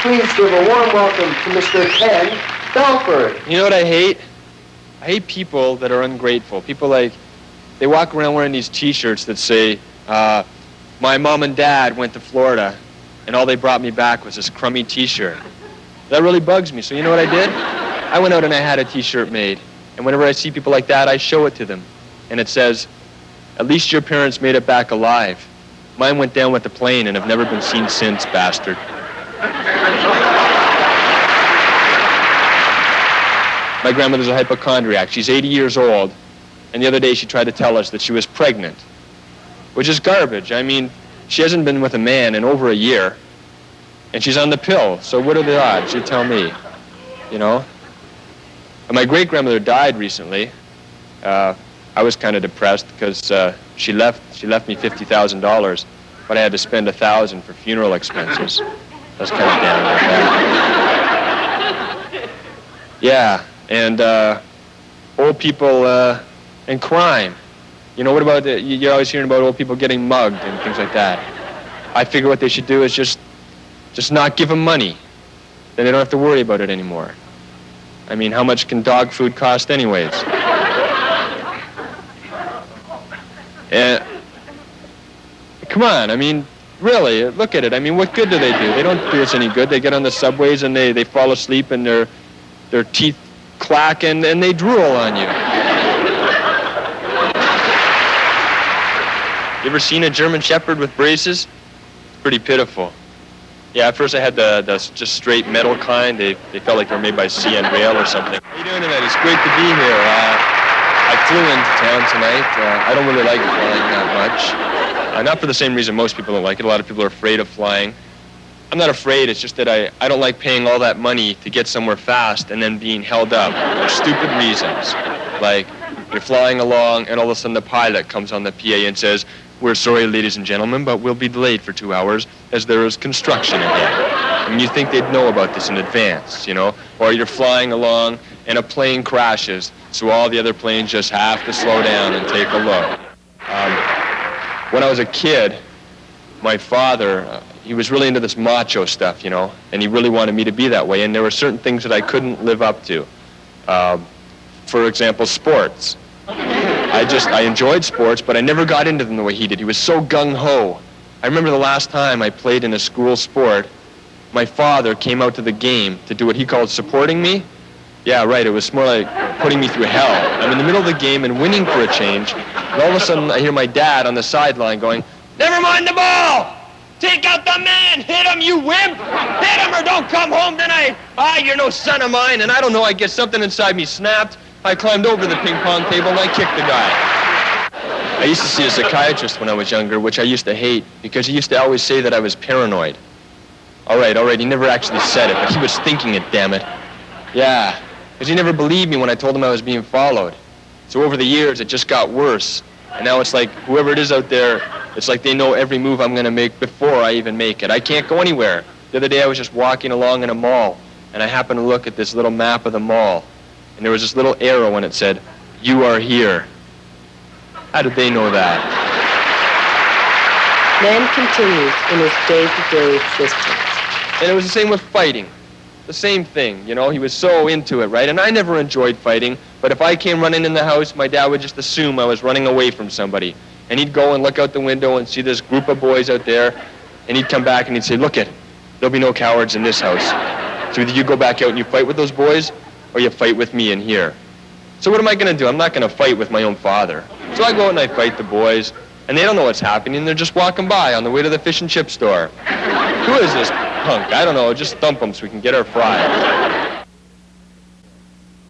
Please give a warm welcome to Mr. Ken Belford. You know what I hate? I hate people that are ungrateful. People like, they walk around wearing these T-shirts that say, my mom and dad went to Florida, and all they brought me back was this crummy T-shirt. That really bugs me. So you know what I did? I went out and I had a T-shirt made. And whenever I see people like that, I show it to them. And it says, at least your parents made it back alive. Mine went down with the plane and have never been seen since, bastard. My grandmother's a hypochondriac. She's 80 years old. And the other day she tried to tell us that she was pregnant, which is garbage. I mean, she hasn't been with a man in over a year, and she's on the pill. So what are the odds? You tell me, you know? And my great-grandmother died recently. I was kind of depressed because she left me $50,000, but I had to spend $1,000 for funeral expenses. That's kind of down like that. Yeah, and old people and crime. You know, what about you're always hearing about old people getting mugged and things like that. I figure what they should do is just not give them money. Then they don't have to worry about it anymore. I mean, how much can dog food cost anyways? And come on, I mean, really, look at it. I mean, what good do they do? They don't do us any good. They get on the subways and they fall asleep and their teeth clack and they drool on you. You ever seen a German Shepherd with braces? It's pretty pitiful. Yeah, at first I had the just straight metal kind. They felt like they were made by CN Rail or something. How you doing tonight? It's great to be here. I flew into town tonight. I don't really like flying that much. Not for the same reason most people don't like it. A lot of people are afraid of flying. I'm not afraid. It's just that I don't like paying all that money to get somewhere fast and then being held up for stupid reasons. Like, you're flying along and all of a sudden the pilot comes on the PA and says, "We're sorry, ladies and gentlemen, but we'll be delayed for 2 hours as there is construction ahead." I mean, you think they'd know about this in advance, you know? Or you're flying along and a plane crashes, so all the other planes just have to slow down and take a look. When I was a kid, my father, he was really into this macho stuff, you know? And he really wanted me to be that way, and there were certain things that I couldn't live up to. For example, sports. I enjoyed sports, but I never got into them the way he did. He was so gung-ho. I remember the last time I played in a school sport, my father came out to the game to do what he called supporting me. Yeah, right, it was more like putting me through hell. I'm in the middle of the game and winning for a change, and all of a sudden I hear my dad on the sideline going, "Never mind the ball! Take out the man! Hit him, you wimp! Hit him or don't come home tonight! You're no son of mine!" And I don't know, I guess something inside me snapped. I climbed over the ping pong table and I kicked the guy. I used to see a psychiatrist when I was younger, which I used to hate, because he used to always say that I was paranoid. All right, he never actually said it, but he was thinking it, damn it. Yeah, because he never believed me when I told him I was being followed. So over the years, it just got worse. And now it's like, whoever it is out there, it's like they know every move I'm going to make before I even make it. I can't go anywhere. The other day I was just walking along in a mall, and I happened to look at this little map of the mall. And there was this little arrow and it said, "You are here." How did they know that? Man continues in his day-to-day existence. And it was the same with fighting. The same thing, you know, he was so into it, right? And I never enjoyed fighting, but if I came running in the house, my dad would just assume I was running away from somebody. And he'd go and look out the window and see this group of boys out there, and he'd come back and he'd say, "Look it, there'll be no cowards in this house. So either you go back out and you fight with those boys, or you fight with me in here." So what am I going to do? I'm not going to fight with my own father. So I go out and I fight the boys, and they don't know what's happening. They're just walking by on the way to the fish and chip store. Who is this punk? I don't know. Just thump him so we can get our fries.